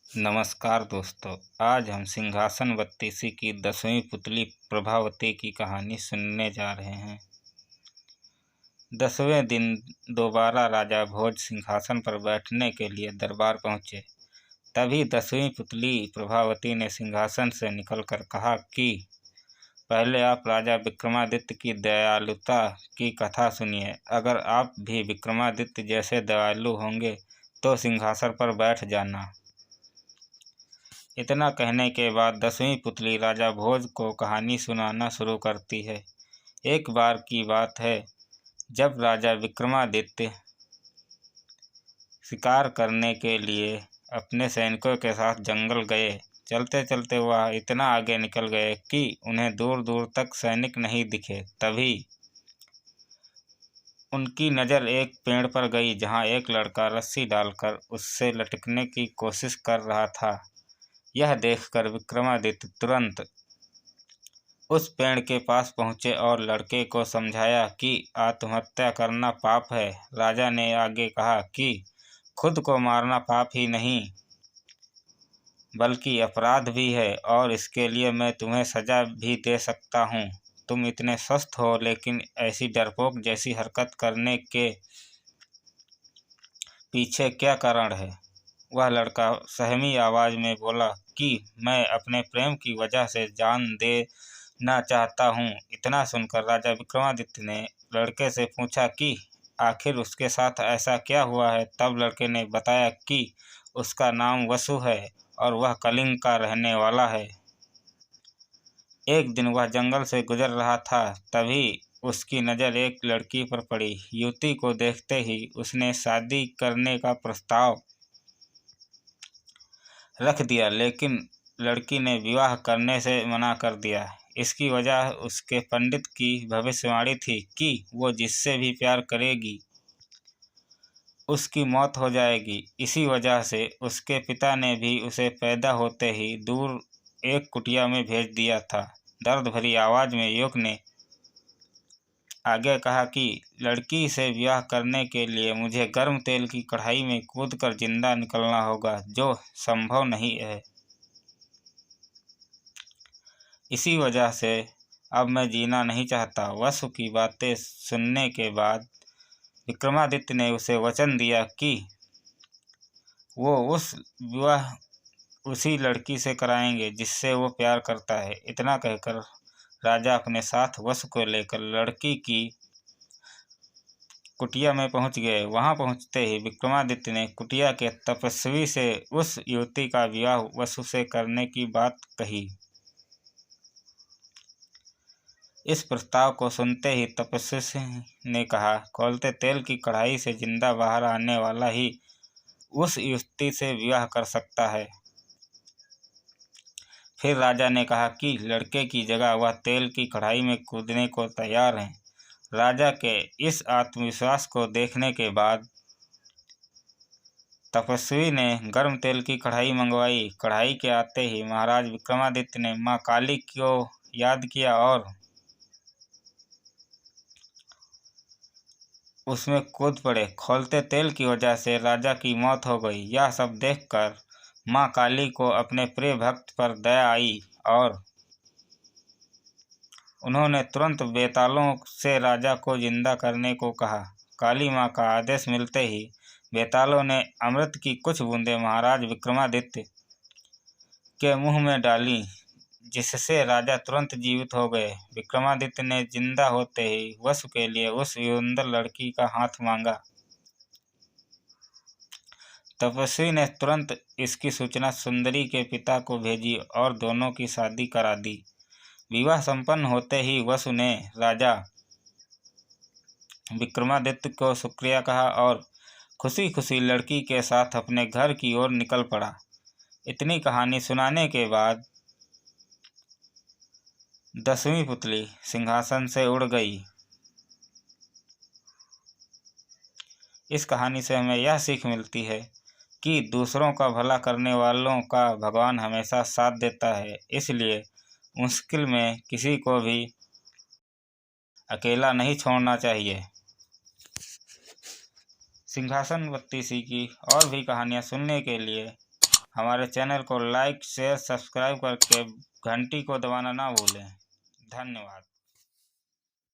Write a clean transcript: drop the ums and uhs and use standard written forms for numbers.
नमस्कार दोस्तों, आज हम सिंहासन बत्तीसी की 10वीं पुतली प्रभावती की कहानी सुनने जा रहे हैं। 10वें दिन दोबारा राजा भोज सिंहासन पर बैठने के लिए दरबार पहुँचे। तभी 10वीं पुतली प्रभावती ने सिंहासन से निकलकर कहा कि पहले आप राजा विक्रमादित्य की दयालुता की कथा सुनिए। अगर आप भी विक्रमादित्य जैसे दयालु होंगे तो सिंहासन पर बैठ जाना। इतना कहने के बाद 10वीं पुतली राजा भोज को कहानी सुनाना शुरू करती है। एक बार की बात है, जब राजा विक्रमादित्य शिकार करने के लिए अपने सैनिकों के साथ जंगल गए। चलते चलते वह इतना आगे निकल गए कि उन्हें दूर दूर तक सैनिक नहीं दिखे। तभी उनकी नज़र एक पेड़ पर गई, जहां एक लड़का रस्सी डालकर उससे लटकने की कोशिश कर रहा था। यह देखकर विक्रमादित्य तुरंत उस पेड़ के पास पहुँचे और लड़के को समझाया कि आत्महत्या करना पाप है। राजा ने आगे कहा कि खुद को मारना पाप ही नहीं बल्कि अपराध भी है, और इसके लिए मैं तुम्हें सजा भी दे सकता हूँ। तुम इतने स्वस्थ हो, लेकिन ऐसी डरपोक जैसी हरकत करने के पीछे क्या कारण है? वह लड़का सहमी आवाज़ में बोला कि मैं अपने प्रेम की वजह से जान देना चाहता हूँ। इतना सुनकर राजा विक्रमादित्य ने लड़के से पूछा कि आखिर उसके साथ ऐसा क्या हुआ है। तब लड़के ने बताया कि उसका नाम वसु है और वह कलिंग का रहने वाला है। एक दिन वह जंगल से गुजर रहा था, तभी उसकी नज़र एक लड़की पर पड़ी। युवती को देखते ही उसने शादी करने का प्रस्ताव रख दिया, लेकिन लड़की ने विवाह करने से मना कर दिया। इसकी वजह उसके पंडित की भविष्यवाणी थी कि वो जिससे भी प्यार करेगी उसकी मौत हो जाएगी। इसी वजह से उसके पिता ने भी उसे पैदा होते ही दूर एक कुटिया में भेज दिया था। दर्द भरी आवाज़ में युवक ने आगे कहा कि लड़की से विवाह करने के लिए मुझे गर्म तेल की कढ़ाई में कूदकर जिंदा निकलना होगा, जो संभव नहीं है। इसी वजह से अब मैं जीना नहीं चाहता। वसु की बातें सुनने के बाद विक्रमादित्य ने उसे वचन दिया कि वो विवाह उसी लड़की से कराएंगे जिससे वो प्यार करता है। इतना कहकर राजा अपने साथ वसु को लेकर लड़की की कुटिया में पहुंच गए। वहां पहुंचते ही विक्रमादित्य ने कुटिया के तपस्वी से उस युवती का विवाह वसु से करने की बात कही। इस प्रस्ताव को सुनते ही तपस्वी ने कहा, खौलते तेल की कढ़ाई से जिंदा बाहर आने वाला ही उस युवती से विवाह कर सकता है। फिर राजा ने कहा कि लड़के की जगह वह तेल की कढ़ाई में कूदने को तैयार हैं। राजा के इस आत्मविश्वास को देखने के बाद तपस्वी ने गर्म तेल की कढ़ाई मंगवाई। कढ़ाई के आते ही महाराज विक्रमादित्य ने माँ काली को याद किया और उसमें कूद पड़े। खौलते तेल की वजह से राजा की मौत हो गई। यह सब देखकर माँ काली को अपने प्रिय भक्त पर दया आई और उन्होंने तुरंत बेतालों से राजा को जिंदा करने को कहा। काली माँ का आदेश मिलते ही बेतालों ने अमृत की कुछ बूंदें महाराज विक्रमादित्य के मुंह में डाली, जिससे राजा तुरंत जीवित हो गए। विक्रमादित्य ने जिंदा होते ही वसु के लिए उस सुंदर लड़की का हाथ मांगा। तपस्वी ने तुरंत इसकी सूचना सुंदरी के पिता को भेजी और दोनों की शादी करा दी। विवाह संपन्न होते ही वसु ने राजा विक्रमादित्य को शुक्रिया कहा और खुशी खुशी लड़की के साथ अपने घर की ओर निकल पड़ा। इतनी कहानी सुनाने के बाद 10वीं पुतली सिंहासन से उड़ गई। इस कहानी से हमें यह सीख मिलती है कि दूसरों का भला करने वालों का भगवान हमेशा साथ देता है। इसलिए मुश्किल में किसी को भी अकेला नहीं छोड़ना चाहिए। सिंहासन बत्तीसी की और भी कहानियाँ सुनने के लिए हमारे चैनल को लाइक शेयर सब्सक्राइब करके घंटी को दबाना ना भूलें। धन्यवाद।